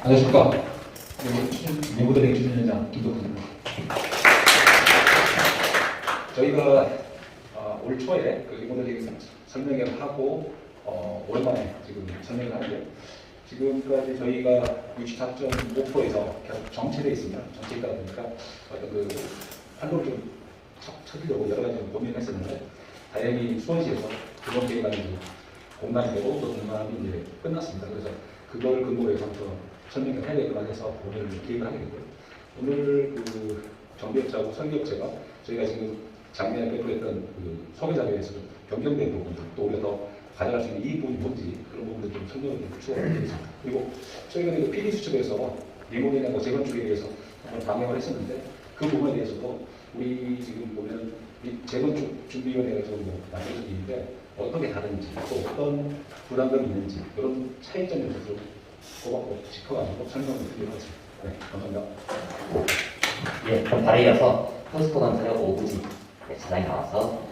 안녕하십니까. 리모델링 추진위원장 김덕훈입니다. 저희가 올 초에 그 리모델링 설명회를 하고 오랜만에 지금 설명을 하는데, 지금까지 저희가 64.5%에서 계속 정체되어 있습니다. 정체 있다 보니까 어떤 그 활동을 좀 찾으려고 여러 가지 고민을 했었는데, 다행히 수원시에서 그런 계획이 공간이 되고 또 공간이 이제 끝났습니다. 그래서 그걸 근거로 해서 설명을 해야겠구나 해서 오늘 기획을 하게 됐고요. 오늘 그 정비업체하고 설계업체가 저희가 지금 작년에 배포했던 그 소개자료에서 변경된 부분들, 또 우리가 더 가져갈 수 있는 이익 부분이 뭔지 그런 부분들 좀 설명을 추가를 드리겠습니다. 그리고 저희가 그 PD 수첩에서 리모델링하고 재건축에 대해서 한번 방영을 했었는데, 그 부분에 대해서도 우리 지금 보면 이 재건축 준비위원회에서 만들어진 일인데 어떻게 다른지, 또 어떤 부담감이 있는지 이런 차이점에 대해서 좀 꼬박꼬박 짚어가지고 설명을 드리도록 하겠습니다. 네, 감사합니다. 예, 그럼 바로 이어서 포스코 건설의 오부지 차장이 나와서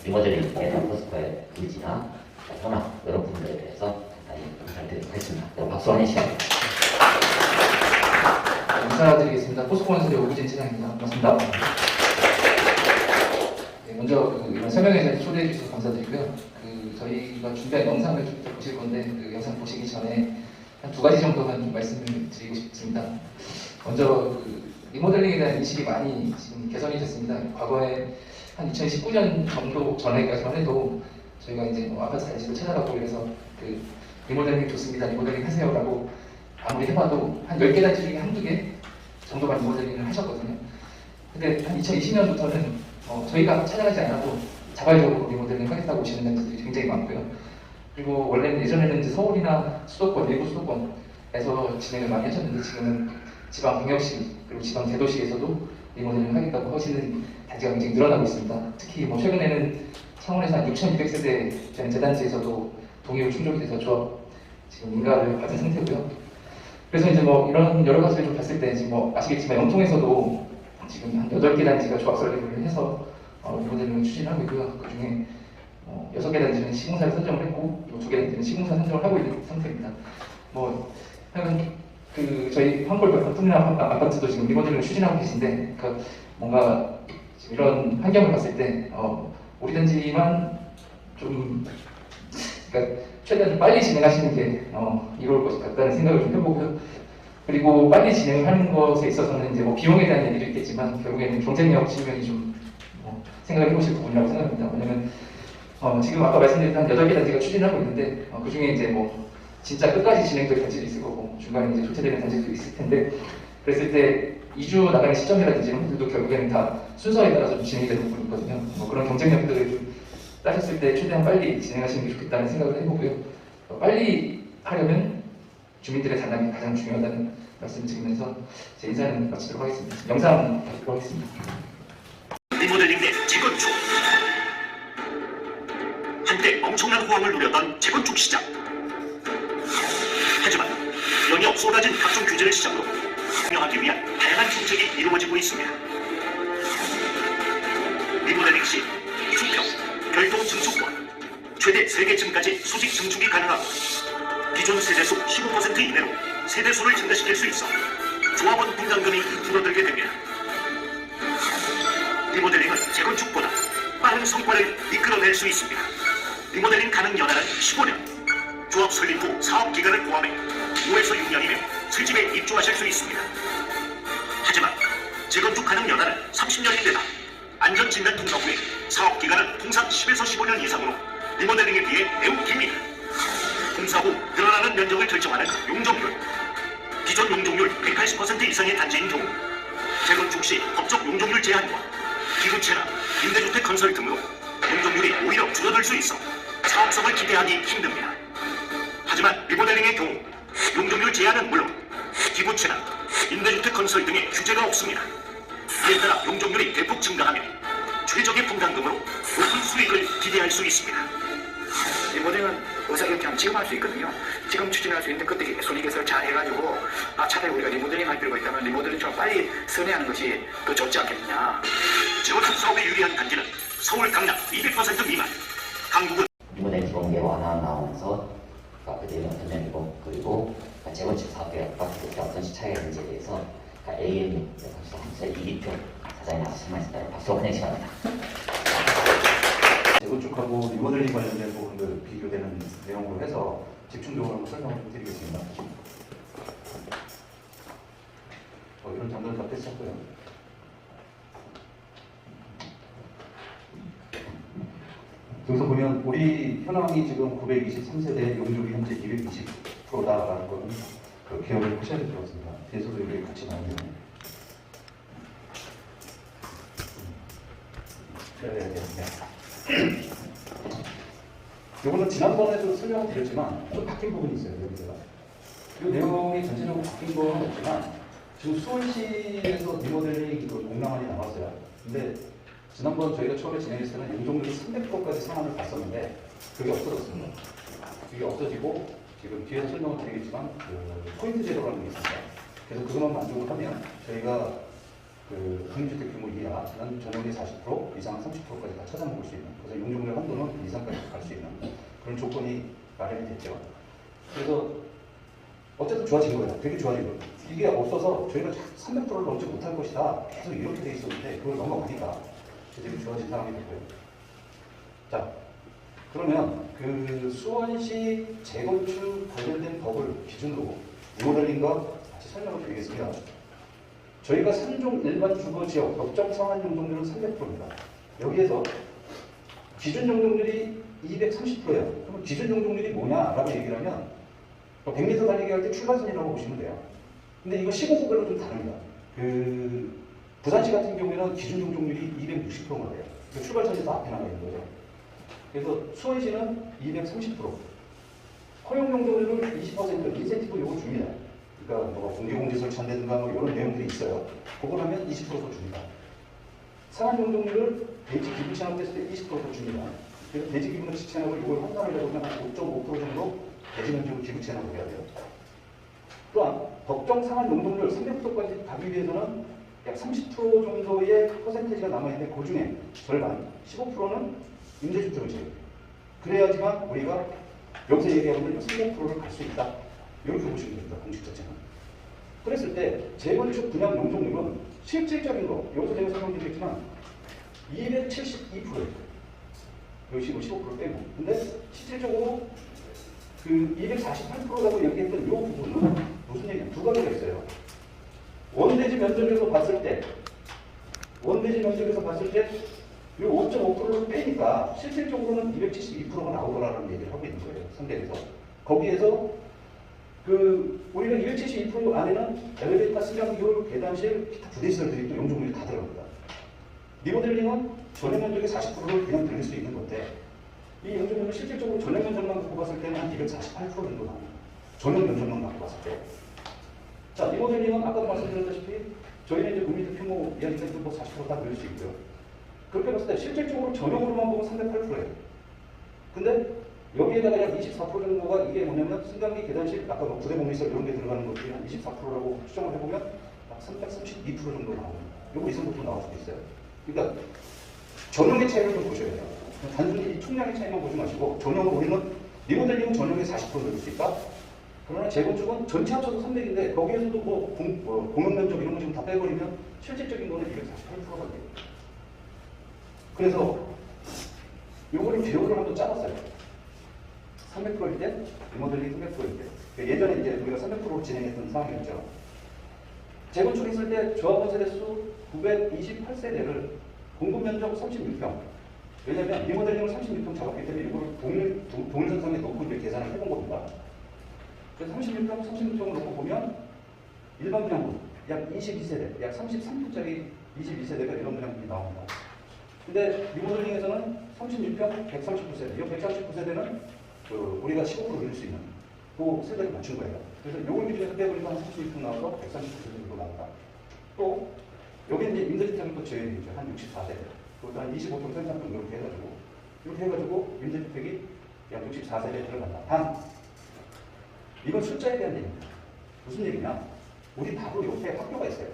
리모델링에 대한 포스코의 의지나 현황 이런 부분들에 대해서 간단히 인사를 드리도록 하겠습니다. 그럼 박수 한번 해주시죠. 인사드리겠습니다. 포스코 건설의 오부진 차장입니다. 반갑습니다. 네, 먼저 이런 설명회에 초대해 주셔서 감사드리고요. 저희가 준비한 영상을 좀 보실 건데, 그 영상 보시기 전에 한 두 가지 정도만 좀 말씀을 드리고 싶습니다. 먼저 리모델링에 대한 인식이 많이 지금 개선이 됐습니다. 과거에 한 2019년 정도 전에까지만 해도 저희가 이제 아파트 단지도 찾아가고 이래서 리모델링 좋습니다, 리모델링 하세요라고 아무리 해봐도 한 10개 단지 중에 한두 개 정도만 리모델링을 하셨거든요. 근데 한 2020년부터는 저희가 찾아가지 않아도 자발적으로 리모델링 하겠다고 오시는 단지들이 굉장히 많고요. 그리고 원래는 예전에는 이제 서울이나 수도권, 일부 수도권에서 진행을 많이 하셨는데, 지금은 지방 광역시 그리고 지방 대도시에서도 리모델링을 하겠다고 하시는 단지가 굉장히 늘어나고 있습니다. 특히 최근에는 창원에서 한 6,200세대 재단지에서도 동의로 충족이 돼서 조합 지금 인가를 받은 상태고요. 그래서 이제 이런 여러 가지를 좀 봤을 때 지금 아시겠지만 영통에서도 지금 한 8개 단지가 조합 설립을 해서 리모델링을 추진하고 있고요. 그 중에 6개 단지는 시공사를 선정을 했고, 또 2개 단지는 시공사 선정을 하고 있는 상태입니다. 하여간 저희 황골 풍량 아파트도 지금 리모델링을 추진하고 계신데, 뭔가 지금 이런 환경을 봤을 때 우리 단지만 좀 최대한 좀 빨리 진행하시는 게 이로울 것 같다는 생각을 좀 해보고요. 그리고 빨리 진행을 하는 것에 있어서는 이제 비용에 대한 얘기도 있겠지만, 결국에는 경쟁력 측면이 좀 생각해 보실 부분이라고 생각합니다. 왜냐면 지금 아까 말씀드린 한 8개 단지가 추진하고 있는데, 그 중에 이제 진짜 끝까지 진행될 단지도 있을 거고, 중간에 이제 조퇴되는 단지도 있을 텐데, 그랬을 때 이주 나가는 시점이라든지 이런 것들도 결국에는 다 순서에 따라서 좀 진행이 되는 부분이 있거든요. 그런 경쟁력들을 좀 따졌을 때 최대한 빨리 진행하시는 게 좋겠다는 생각을 해보고요. 빨리 하려면 주민들의 단합이 가장 중요하다는 말씀을 드리면서 제 인사는 마치도록 하겠습니다. 영상 받도록 하겠습니다. 리모델링 대 재건축. 한때 엄청난 호황을 누렸던 재건축 시장. 하지만 연이어 쏟아진 각종 규제를 시작으로 운영하기 위한 다양한 정책이 이루어지고 있습니다. 리모델링 시 수평, 별도 증축권, 최대 3개층까지 수직 증축이 가능하고, 기존 세대수 15% 이내로 세대수를 증가시킬 수 있어 조합원 분담금이 줄어들게 됩니다. 리모델링은 재건축보다 빠른 성과를 이끌어낼 수 있습니다. 리모델링 가능 연한은 15년, 조합 설립 후 사업 기간을 포함해 5에서 6년이면 실집에 입주하실 수 있습니다. 하지만 재건축 가능 연한은 30년인데다 안전진단 통과 후에 사업 기간은 통상 10에서 15년 이상으로 리모델링에 비해 매우 깁니다. 공사 후 늘어나는 면적을 결정하는 용적률, 기존 용적률 180% 이상의 단지인 경우 재건축 시 법적 용적률 제한과 기부채나 임대주택 건설 등으로 용적률이 오히려 줄어들 수 있어 사업성을 기대하기 힘듭니다. 하지만 리모델링의 경우 용적률 제한은 물론 기부채나 임대주택 건설 등의 규제가 없습니다. 이에 따라 용적률이 대폭 증가하며 최적의 분담금으로 높은 수익을 기대할 수 있습니다. 리모델링은 의사결정은 지금 할 수 있거든요. 지금 추진할 수 있는데 그때 손익계산을 잘 해가지고 차라리 우리가 리모델링 할 필요가 있다면 리모델링 좀 빨리 선회하는 것이 더 좋지 않겠느냐. 재건축 사업에 유리한 단지는 서울 강남 200% 미만, 강북은 리모델링 기본계 완화 나오면서 그대로 전면이고, 그리고 재건축 사업계획 AMU 건설 이기표 사장이 나와서 설명했습니다. 박수 환영 시간입니다. 재건축하고 리모델링 관련된 부분들 비교되는 내용으로 해서 집중적으로 한번 설명을 좀 드리겠습니다. 이런 정도는 다 됐었고요. 여기서 보면 우리 현황이 지금 923세대, 용적이 현재 220%다라는 거는 기억을 하셔야 될 것 같습니다. 뒤에서도 이게 같이 나오네요. 이거는 지난번에도 설명을 드렸지만 좀 바뀐 부분이 있어요. 여기다가 이 내용이 전체적으로 바뀐 건 없지만 지금 수원시에서 리모델링 공랑안이 나왔어요. 근데 지난번 저희가 처음에 진행했을 때는 용적률이 300%까지 상한을 봤었는데 그게 없어졌습니다. 그게 없어지고 지금 뒤에서 설명을 드리겠지만 포인트 제도라는 게 있습니다. 그래서 그것만 만족을 하면 저희가 국민주택 규모 이하, 전용이 40%, 이상 30%까지 다 찾아먹을 수 있는, 그래서 용적률 한도는 이상까지 갈 수 있는 그런 조건이 마련이 됐죠. 그래서 어쨌든 좋아진 거예요. 되게 좋아진 거예요. 이게 없어서 저희가 300%를 넘지 못할 것이다. 계속 이렇게 돼 있었는데 그걸 넘어가니까 되게 좋아진 상황이 됐고요. 자, 그러면 수원시 재건축 관련된 법을 기준으로 리모델링과 같이 설명을 드리겠습니다. 저희가 3종 일반 주거 지역 법정 상한 용적률은 300%입니다. 여기에서 기준 용적률이 230%예요. 그럼 기준 용적률이 뭐냐라고 얘기를 하면 100m 달리기 할 때 출발선이라고 보시면 돼요. 근데 이거 시공구별로 좀 다릅니다. 부산시 같은 경우에는 기준 용적률이 260%가 돼요. 출발선이 더 앞에 나가 있는 거죠. 그래서 수원시는 230%, 허용 용적률을 20% 인센티브 요걸 줍니다. 그러니까 뭐 공개공지 설치한다든가 뭐 이런 내용들이 있어요. 그걸 하면 20%더 줍니다. 상한 용적률을 대지 기부 체납했을 때 20%더 줍니다. 그래서 대지 기부 체납을 이걸 환산하려고 하면 한 5.5% 정도 대지 면적으로 기부 체납을 해야 돼요. 또한 법정 상한 용적률 300%까지 가기 위해서는 약 30% 정도의 퍼센테이지가 남아있는데 그 중에 절반, 15%는 임대주택을 지어요. 그래야지만 우리가 여기서 얘기하는 300%를 갈 수 있다. 이렇게 보시면 됩니다. 공식 자체는. 그랬을 때 재건축 분양 용적률은 실질적인 거, 여기서 제가 설명드리겠지만 272%예요. 여기 15% 빼고. 근데 실질적으로 248%라고 얘기했던 이 부분은 무슨 얘기냐? 두 가지가 있어요. 원대지 면적에서 봤을 때 이 5.5%를 빼니까 실질적으로는 272%가 나오더라는 얘기를 하고 있는 거예요. 선대에서. 거기에서 우리가 272% 안에는 엘리베이터, 승강기울, 계단실, 기타 부대시설들이 또 용적률이 다 들어갑니다. 리모델링은 전용 면적의 40%를 그냥 들릴 수 있는 건데 이 용적률은 실질적으로 전용 면적만 갖고 봤을 때는 한 248% 정도 나옵니다. 전용 면적만 갖고 봤을 때. 자, 리모델링은 아까도 말씀드렸다시피 저희는 이제 국민주택 규모 이하니까 뭐 40% 다 늘릴 수 있고요. 그렇게 봤을 때 실질적으로 전용으로만 보면 308%예요. 근데 여기에다가 약 24% 정도가 이게 뭐냐면 승강기, 계단실, 아까 뭐 부대 공리설 이런 게 들어가는 것들이 한 24%라고 추정을 해보면 약 332% 정도 나옵니다. 요거 이상부터 나올 수도 있어요. 그러니까 전용의 차이를 좀 보셔야 돼요. 단순히 이 총량의 차이만 보지 마시고 전용으로 우리는 리모델링은 전용의 40% 늘릴 수 있다. 그러나 재건축은 전체 합쳐서 300인데 거기에서도 공용 면적 이런 거 지금 다 빼버리면 실질적인 거는 248%가 돼요. 그래서 요거를 제호를 한번 짜봤어요. 300%일 때, 리모델링 300%일 때. 예전에 이제 우리가 300%로 진행했던 상황이었죠. 재건축했을 때 조합원 세대수 928세대를 공급 면적 36평. 왜냐면 리모델링을 36평 잡았기 때문에 이거를 동일선상에 놓고 이제 계산을 해본 겁니다. 그래서 36평을 놓고 보면 일반 분양분 약 22세대, 약 33평짜리 22세대가 이런 분양분이 나옵니다. 근데 리모델링에서는 36평 139세대, 이 139세대는 우리가 15% 늘릴 수 있는 그 세대를 맞춘 거예요. 그래서 요걸 기준에서 빼버리면 한 36평 나와서 139세대 정도 나온다. 또 여기 이제 임대주택을 또 지어야 되죠. 한 64세대. 그것도 한 25평, 33평 이렇게 해가지고 임대주택이 약 64세대에 들어간다. 단 이건 숫자에 대한 얘기입니다. 무슨 얘기냐? 우리 바로 옆에 학교가 있어요.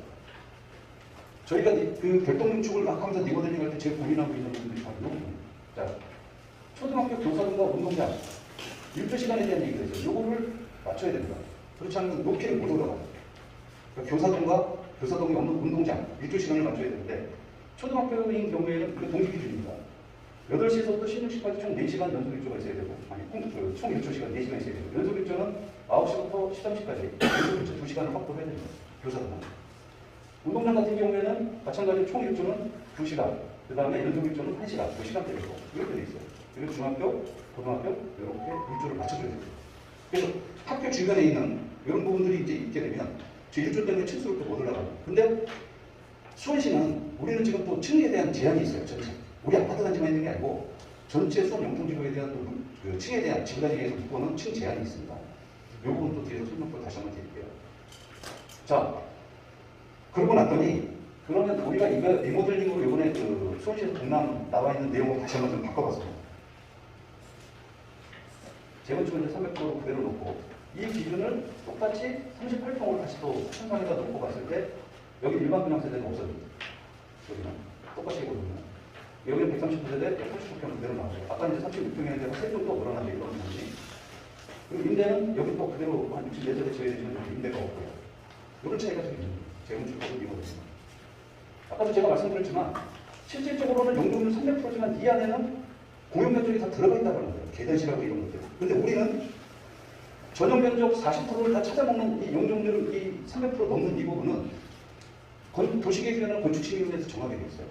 저희가 결동농축을 막 하면서 리모델링 할 때 제일 고민하고 있는 분들이 바로 이겁니다. 자, 초등학교 교사들과 운동장, 일조 시간에 대한 얘기가 있어요. 요거를 맞춰야 됩니다. 그렇지 않으면 높이를 못 올라가요. 그러니까 교사들과 교사동이 없는 운동장, 일조 시간을 맞춰야 되는데 초등학교인 경우에는 그 동기 기준입니다. 8시에서부터 16시까지 총 4시간 연속 일조가 있어야 되고, 총 일조 시간 4시간 있어야 되고, 연속 일조는 9시부터 13시까지 연속 일조 2시간을 확보해야 됩니다. 교사동은. 운동장 같은 경우에는 마찬가지로 총 일조는 2시간, 그 다음에 연속 일조는 1시간, 2시간대로 이렇게 돼 있어요. 그리고 중학교, 고등학교 이렇게 일조를 맞춰줘야 돼요. 그래서 학교 주변에 있는 이런 부분들이 이제 있게 되면 저 일조 때문에 층수를 또 못 올라가요. 근데 수원시는 우리는 지금 또 층에 대한 제한이 있어요. 전체. 우리 아파트 단지만 있는 게 아니고 전체 수원 영통지구에 대한 또 그 층에 대한 지구단위에서 묶어놓은 층 제한이 있습니다. 이 부분 또 뒤에서 설명을 다시 한번 드릴게요. 자, 그러고 났더니 그러면 우리가 이거 리모델링으로 이번에 그 수원시에서 동남 나와 있는 내용을 다시 한번 좀 바꿔봤습니다. 재건축은 이제 300% 그대로 놓고 이 기준을 똑같이 38평으로 다시 또 천상에다 놓고 봤을 때 여기 일반 분양 세대는 없어집니다. 여기는 똑같이 해보면 여기는 130세대, 89평 그대로 나오죠. 아까 이제 36평이었는데 3종 또 늘어나죠. 이런 부분이. 그리고 임대는 여기 또 그대로 한 64세대 지어야 되지만 여기 임대가 없고요. 이런 차이가 좀 있는 거예요. 재건축하고 리모델링. 아까도 제가 말씀드렸지만 실질적으로는 용적률 300%지만 이 안에는 공용 면적이 다 들어가 있다고 하는 거예요. 계단실하고 이런 것들. 근데 우리는 전용 면적 40%를 다 찾아먹는 이 용적률 이 300% 넘는 이 부분은 도시계획이라는 건축심의위원회에서 정하게 되어 있어요.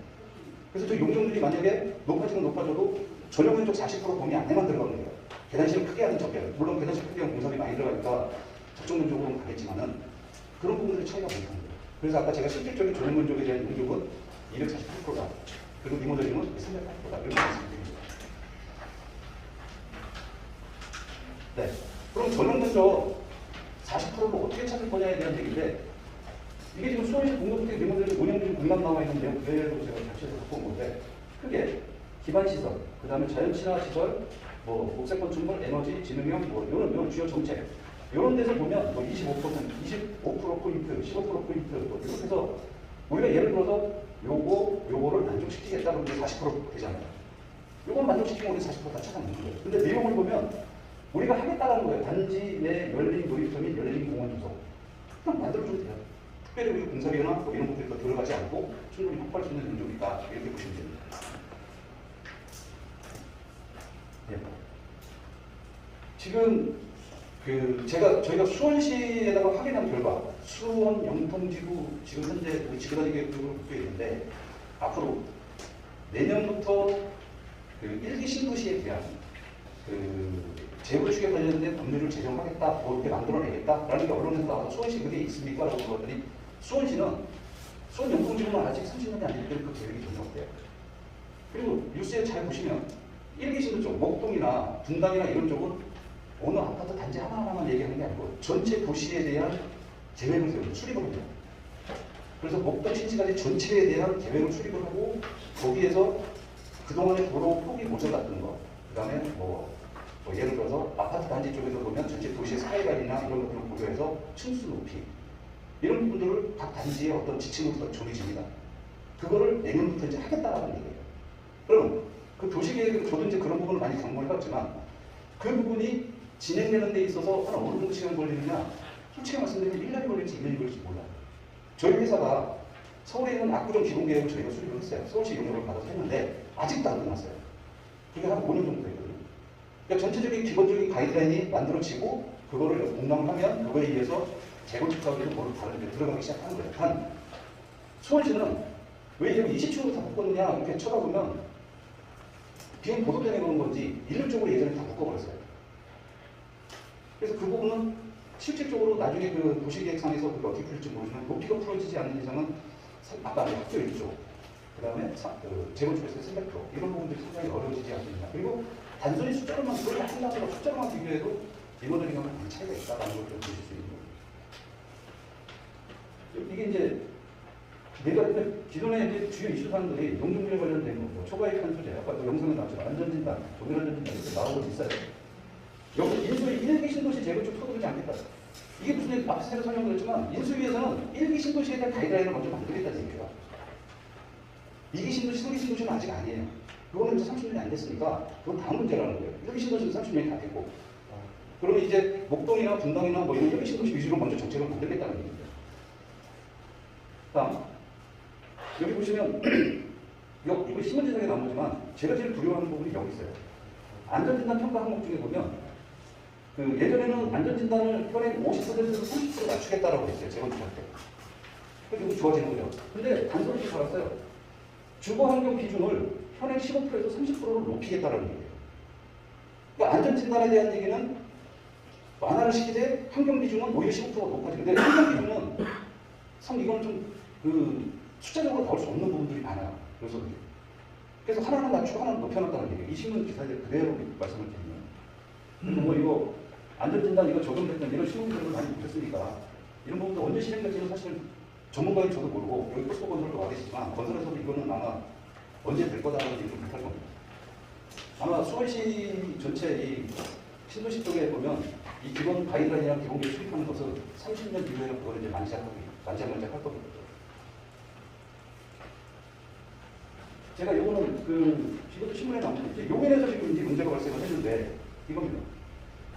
그래서 저 용적률이 만약에 높아지면 높아져도 전용 면적 40% 범위 안에만 들어가는 거예요. 계단실을 크게 하든 적게 하든. 물론 계단실 크게 하면 공사비 많이 들어가니까 적정 면적으로는 가겠지만은 그런 부분들이 차이가 많이 나는 거예요. 그래서 아까 제가 실질적인 전용 면적에 대한 용적은 248%다. 그리고 리모델링은 308%다. 이렇게 말씀드립니다. 네. 그럼 전용 면적 40%를 어떻게 찾을 거냐에 대한 얘기인데 이게 지금 수원시 공동주택 리모델링 운영중 공간 나와 있는데요. 그대로 제가 작시해서 갖고 온 건데 크게 기반시설, 그 다음에 자연친화시설, 뭐 녹색건축물, 에너지, 진흥형, 뭐 이런 주요 정책 이런 데서 보면 뭐 25%, 25%포인트, 15%포인트 뭐 이렇게 해서 우리가 예를 들어서 요거를 만족시키겠다 그러면 40% 되잖아요. 요건 만족시키면 우리 40%다 찾아내는 거예요. 근데 내용을 보면 우리가 하겠다라는 거예요. 단지 내 열린 놀이터 및 열린 공원 주소. 그냥 만들어주면 돼요. 특별히 우리 공사비나 뭐 이런 것들이 더 들어가지 않고 충분히 확보할 수 있는 용적이다. 이렇게 보시면 됩니다. 네. 지금 저희가 수원시에다가 확인한 결과 수원 영통지구 지금 현재 우리 지구단위 계획으로 붙어 있는데 앞으로 내년부터 그 1기 신도시에 대한 재건축에 관련된 법률을 제정하겠다, 뭐 이렇게 만들어내겠다라는 게 언론에서 나와서 수원시 그게 있습니까? 라고 물어봤더니 수원시는 수원 영통지구는 아직 30년이 안 됐기 때문에 그 계획이 전혀 없대요. 그리고 뉴스에 잘 보시면 1기 신도 쪽, 목동이나 분당이나 이런 쪽은 어느 아파트 단지 하나하나만 얘기하는 게 아니고 전체 도시에 대한 계획을 세우고 수립을 합니다. 그래서 목동 신시까지 전체에 대한 계획을 수립을 하고 거기에서 그동안의 도로 폭이 모자랐던 거, 그 다음에 뭐 예를 들어서 아파트 단지 쪽에서 보면 전체 도시의 사회관리나 이런 것들을 고려해서 층수 높이 이런 부분들을 각 단지의 어떤 지침으로 정해집니다. 그거를 내년부터 이제 하겠다라는 얘기예요. 그럼 그 도시계획은 저도 이제 그런 부분을 많이 경험을 해봤지만 그 부분이 진행되는 데 있어서 한 어느 정도 시간 걸리느냐 솔직히 말씀드리면 1년이 걸릴지 2년이 걸릴지 몰라요. 저희 회사가 서울에 있는 압구정 기본계획을 저희가 수립을 했어요. 서울시 용역을 받아서 했는데 아직도 안 끝났어요. 그게 한 5년 정도 됐거든요. 그러니까 전체적인 기본적인 가이드라인이 만들어지고 그거를 공감을 하면 그거에 의해서 재건축하기도 뭐를 다른 데 들어가기 시작하는 거예요. 단 수원시는 왜 이렇게 20층으로 다 묶었느냐 이렇게 쳐다보면 비행 보도 때문에 그런 건지 일률적으로 예전에 다 묶어버렸어요. 그래서 그 부분은 실질적으로 나중에 그 도시계획상에서 그게 어떻게 풀릴지 모르지만 높이가 풀어지지 않는 이상은 아까 학교 일조, 그 다음에 재건축에서 300% 이런 부분들이 상당히 어려워지지 않습니다. 그리고 단순히 숫자로만 그걸 한다고 숫자로만 비교해도 리모델링하고 많은 차이가 있다는 걸 좀 보실 수 있는 거예요. 이게 이제 내가 기존에 이제 주요 이슈 사항들이 용적률에 관련된 거, 뭐 초과익한 소재, 아까 영상에 나왔지만 안전진단, 조밀안전진단 이렇게 나오고 있어요. 여기 인수위 1기 신도시 재건축 서두르지 않겠다. 이게 무슨 앞에서 설명드렸지만 인수위에서는 1기 신도시에 대한 가이드라인을 먼저 만들겠다는 얘기예요. 2기 신도시, 3기 신도시는 아직 아니에요. 그거는 이제 30년이 안 됐으니까 그건 다음 문제라는 거예요. 1기 신도시는 30년이 다 됐고 그러면 이제 목동이나 분당이나 뭐 이런 1기 신도시 위주로 먼저 정책을 만들겠다는 얘기예요. 다음 여기 보시면 이거 신문지상에 나온 거지만 제가 제일 두려워하는 부분이 여기 있어요. 안전진단 평가 항목 중에 보면 그 예전에는 안전진단을 현행 50%에서 30% 낮추겠다라고 했어요. 재건축할 때. 그래서 이거 좋아지는 거죠. 근데 단서를 좀 잡았어요. 주거 환경 기준을 현행 15%에서 30%로 높이겠다라는 얘기예요. 그러니까 안전진단에 대한 얘기는 완화를 시키되 환경 기준은 오히려 15%가 높아지는데 환경 기준은 이거는 좀 그 숫자적으로 나올 수 없는 부분들이 많아요. 그래서 하나는 낮추고 하나는 높여놨다는 얘기예요. 이 신문 기사에 그대로 말씀을 드리면. 그래서 뭐 이거 안전진단 이거 적용됐던 이런 신문들을 많이 보셨으니까 이런 부분도 언제 실행될지는 사실 전문가인 저도 모르고 여기 포스코 건설도 와 계시지만 건설에서도 이거는 아마 언제 될 거다라는 얘기를 못할 겁니다. 아마 수원시 전체 이 신도시 쪽에 보면 이 기본 가이드라인이랑 기본계획 수립하는 것은 30년 이후에 그걸 이제 만지작할 겁니다. 제가 요거는 이것도 신문에 나오는데 용인에서 지금 이 문제가 발생을 했는데 이겁니다.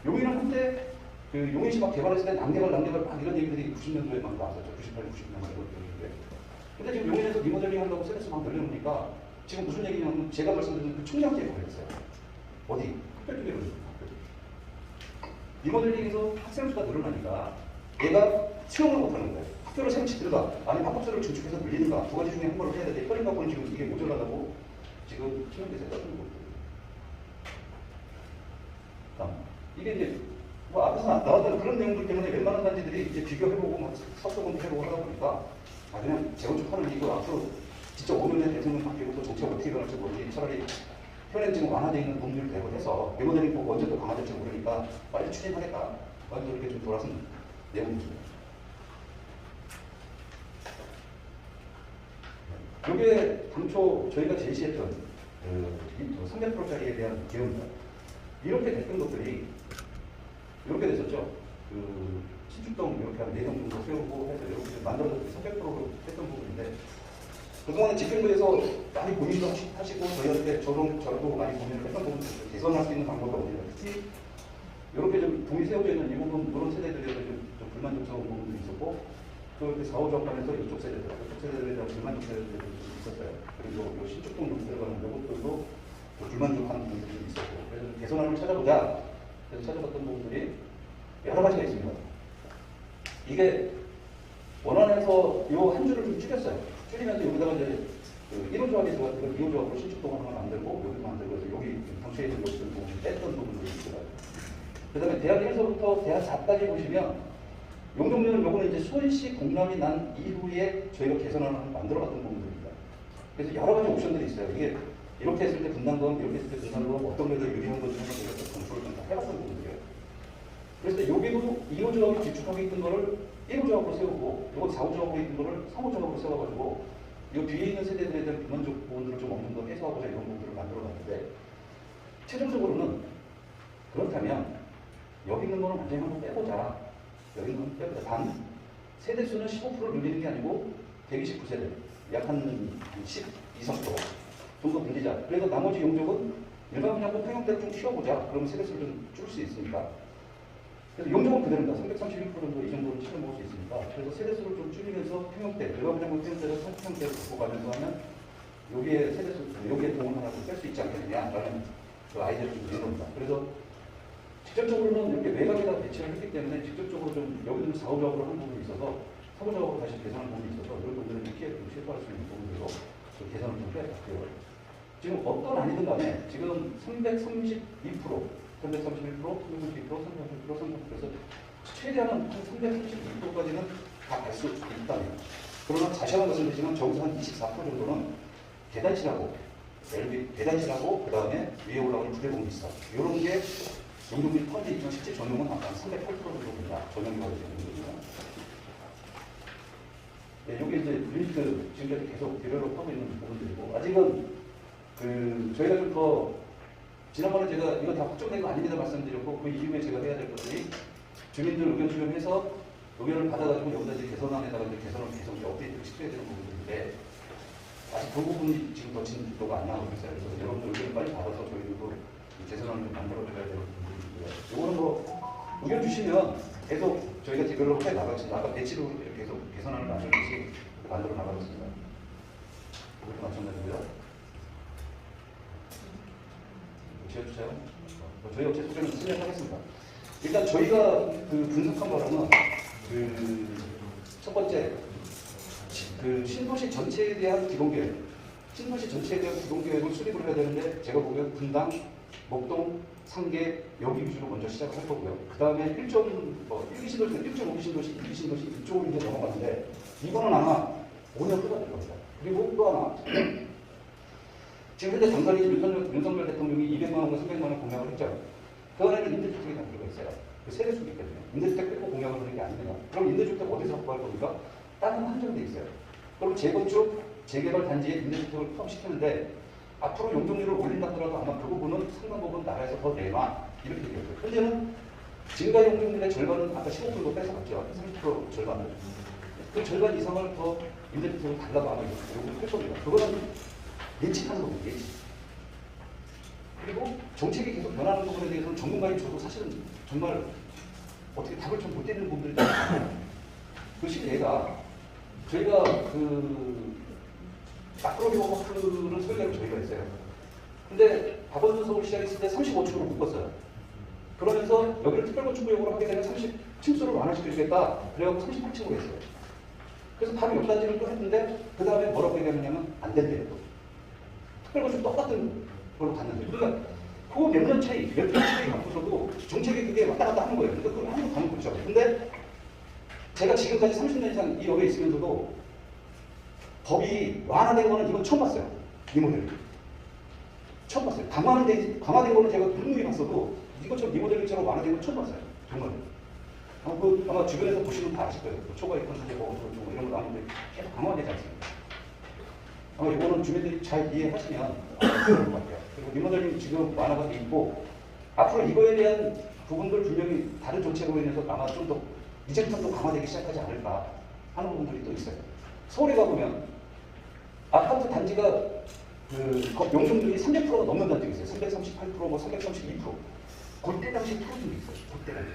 용인은 한때 용인시 막 개발했을 때 낭개발 막 이런 얘기들이 90년도에 막 나왔었죠. 98, 90년도에 그랬는데. 근데 지금 용인에서 리모델링 한다고 세대수 막 늘려놓으니까 지금 무슨 얘기냐면 제가 말씀드린 그 총량제에 걸렸어요. 어디? 학교 쪽에 걸렸어요. 리모델링에서 학생 수가 늘어나니까 얘가 수용을 못하는 거예요. 학교를 새로 짓든가 아니면 학급소를 증축해서 늘리는가 두 가지 중에 한 번을 해야 되는데 혈행 갖고는 지금 이게 모자라다고 지금 신문기사에 떠드는 거거든요. 이게 이제 뭐 앞에서 나왔던 그런 내용들 때문에 웬만한 단지들이 이제 비교해보고 막 서소금 해보고 하다 보니까 그냥 재건축하는 이거 앞으로 진짜 5년에 대통령 바뀌고 또 정책 어떻게 변할지 모르니 차라리 현행 지금 완화되어 있는 법률을 대입해서 리모델링 보고 언제 또 강화될지 모르니까 빨리 추진하겠다. 빨리 이렇게 좀 돌아선 내용입니다. 이게 당초 저희가 제시했던 300%짜리에 대한 기여입니다. 이렇게 됐던 것들이 이렇게 됐었죠. 신축동 이렇게 한 4동 정도 세우고 해서 이렇게 만들어서 300%로 했던 부분인데 그동안에 집행부에서 많이 고민도 하시고 저희한테 저도 많이 고민을 했던 부분들 개선할 수 있는 방법이 어디냐. 특히 이렇게 좀 동이 세워져 있는 이 부분 이런 세대들에 좀 불만족스러운 부분들이 있었고 또 이렇게 4, 5조 관해서 이쪽 세대들에 대한 불만족스러운 부분들이 좀 있었어요. 그리고 이 신축동 좀 들어가는 이것들도 불만족하는 부분들이 좀 있었고 그래서 개선안을 찾아보자. 그래서 찾아봤던 부분들이 여러 가지가 있습니다. 이게 원안에서 이 한 줄을 좀 줄였어요. 줄이면서 여기다가 이제 1호 조합이 들어갔던 2호 조합으로 신축동을 하나 만들고 여기도 만들고 해서 여기 당초에 있는 것들 부분을 뺐던 부분들이 있어요. 그 다음에 대학 1서부터 대학 4까지 보시면 용적률은 요거는 이제 수원시 공람이 난 이후에 저희가 개선안을 만들어갔던 부분들입니다. 그래서 여러 가지 옵션들이 있어요. 이게 이렇게 했을 때 분담금, 이렇게 했을 때 분담금, 어떤 데도 유리한 건지 한번 저희가 검토를 좀 다 해봤던 부분들이에요. 그래서 여기도 2호 조합이 기축하고 있던 거를 1호 조합으로 세우고, 이거 4호 조합으로 있던 거를 3호 조합으로 세워가지고, 이 뒤에 있는 세대들에 대한 불만족 부분들을 좀 어느 정도 해소하고자 이런 부분들을 만들어놨는데, 최종적으로는 그렇다면 여기 있는 거는 완전히 한번 빼보자. 여기 있는 건 빼보자. 단 세대수는 15%를 늘리는 게 아니고 129세대, 약 한 12, 3% 정도 늘리자. 그래서 나머지 용적은 일반 분양권 평형대로 좀 키워보자. 그러면 세대수를 좀 줄 수 있으니까. 그래서 용적은 그대로입니다. 331% 정도 이 정도로 치를 먹을 수 있으니까. 그래서 세대수를 좀 줄이면서 평형대, 일반 분양권 평형대를 30평대로 갖고 가면서 하면 여기에 세대수, 여기에 돈을 하나 뺄 수 있지 않겠느냐라는 그 아이디어를 좀 내놓습니다. 그래서 직접적으로는 이렇게 외곽에다 배치를 했기 때문에 직접적으로 좀 여기는 4호 작업을 한 부분이 있어서 3호 작업으로 다시 개선한 부분이 있어서 이런 부분들은 피해 좀 실수할 수 있는 부분들로 좀 개선을 좀 해봤고요. 지금 어떤 아니든 간에 지금 332%, 331%, 332%, 330%, 그래서 최대한은 한 332%까지는 다 갈 수 있다면 그러나 다시 한번 말씀드리지만 저기서 한 24% 정도는 계단칠하고 계단칠하고 그 다음에 위에 올라오는 부대공 비싸 이런 게 용적률이 퍼져 있지만 실제 전용은 한 308% 정도 됩니다. 전용료가 되는 거죠. 네, 여기 이제 유니트 지금까지 계속 디벨롭 하고 있는 부분들이고 아직은 저희가 좀 더 지난번에 제가 이거 다 확정된 거 아닙니다 말씀드렸고 그 이후에 제가 해야 될 것들이 주민들 의견 수렴해서 의견을 받아가지고 여기다 이제 개선안에다가 이제 개선을 계속 이제 업데이트를 시켜야 되는 부분인데 아직 그 부분이 지금 더 진도가 안 나오고 있어요. 그래서 여러분들 의견을 빨리 받아서 저희도 개선안을 좀 만들어줘야 되는 부분이고요. 이거는 뭐 의견 주시면 계속 저희가 디벨롭 해 나가지 아까 배치로 계속 개선안을 만들듯이 만들어 나가고 있습니다. 그것도 마찬가지고요. 지어주세요. 저희 업체 소개는 진행하겠습니다. 일단 저희가 그 분석한 거라면 첫 번째 신도시 전체에 대한 기본계획, 신도시 전체에 대한 기본계획을 수립을 해야 되는데 제가 보기엔 분당, 목동, 상계 여기 위주로 먼저 시작을 할 거고요. 그 다음에 1.2 신도시, 1.5 신도시, 2 신도시 이쪽으로 이제 넘어가는데 이거는 아마 5년 후가 될 겁니다. 그리고 또 하나 지금 현재 당선인 윤석열 대통령이 200만 원과 300만 원 공약을 했죠. 그 안에는 임대주택이 다 들어가 있어요. 그 세대 수기 때문에 임대주택 빼고 공약을 하는 게 아닙니다. 그럼 임대주택 어디서 확보할 겁니까? 땅은 한정돼 있어요. 그럼 재건축, 재개발 단지에 임대주택을 포함시키는데 앞으로 용적률을 올린다 하더라도 아마 그 부분은 상당 부분 나라에서 더 내놔 이렇게 되겠죠. 현재는 증가 용적률의 절반은 아까 15%도 뺏어갔죠. 30% 절반을. 그 절반 이상을 더 임대주택을 달라고 아마 요구를 할 겁니다. 그거는 예측하는 겁니다. 예측. 그리고 정책이 계속 변하는 부분에 대해서는 전문가인 저도 사실은 정말 어떻게 답을 좀 못 내는 부분들이 있어요. 그 실례가 저희가 마크로비 워크를 설계를 저희가 했어요. 근데 박원순 서울시장이 있을 때 35층으로 묶었어요. 그러면서 여기를 특별건축구역으로 하게 되면 30층수를 완화시켜주겠다. 그래갖고 38층으로 했어요. 그래서 바로 옆 단지를 또 했는데 그 다음에 뭐라고 얘기하냐면 안 된대요. 특별건축 똑같은 걸로 갔는데 그러니까 그 몇 년 차이, 몇 년 차이 갖고서도 정책이 그게 왔다 갔다 하는 거예요. 그러니까 그걸 한번 가는 거죠. 근데 제가 지금까지 30년 이상 이 역에 있으면서도 법이 완화된 거는 이건 처음 봤어요. 이 모델. 처음 봤어요. 강화된 거는 제가 누누이 봤어도 이것처럼 이 모델처럼 완화된 건 처음 봤어요. 정말. 아마 주변에서 보시면 다 아실 거예요. 초과익 컨트롤 뭐 이런 거 나오는데 계속 강화되지 않습니까? 아마 이거는 주민들이 잘 이해하시면 좋을 것 같아요. 그리고 리모델링 지금 완화가 돼 있고 앞으로 이거에 대한 부분들 분명히 다른 정책으로 인해서 아마 좀 더 이제부터 또 강화되기 시작하지 않을까 하는 부분들이 또 있어요. 서울에 가보면 아파트 단지가 용적률이 300%가 넘는 단지가 있어요. 338%, 뭐 332%. 그때 당시에 풀어준 게 있어요. 그때 당시에.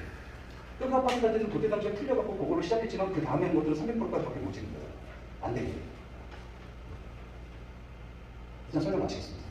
그 아파트 단지는 그때 당시에 풀려갖고 그걸로 시작했지만 그 다음에 한 것들은 300%까지밖에 못 찍는 거예요. 안 되게. 일단 설명 마치겠습니다.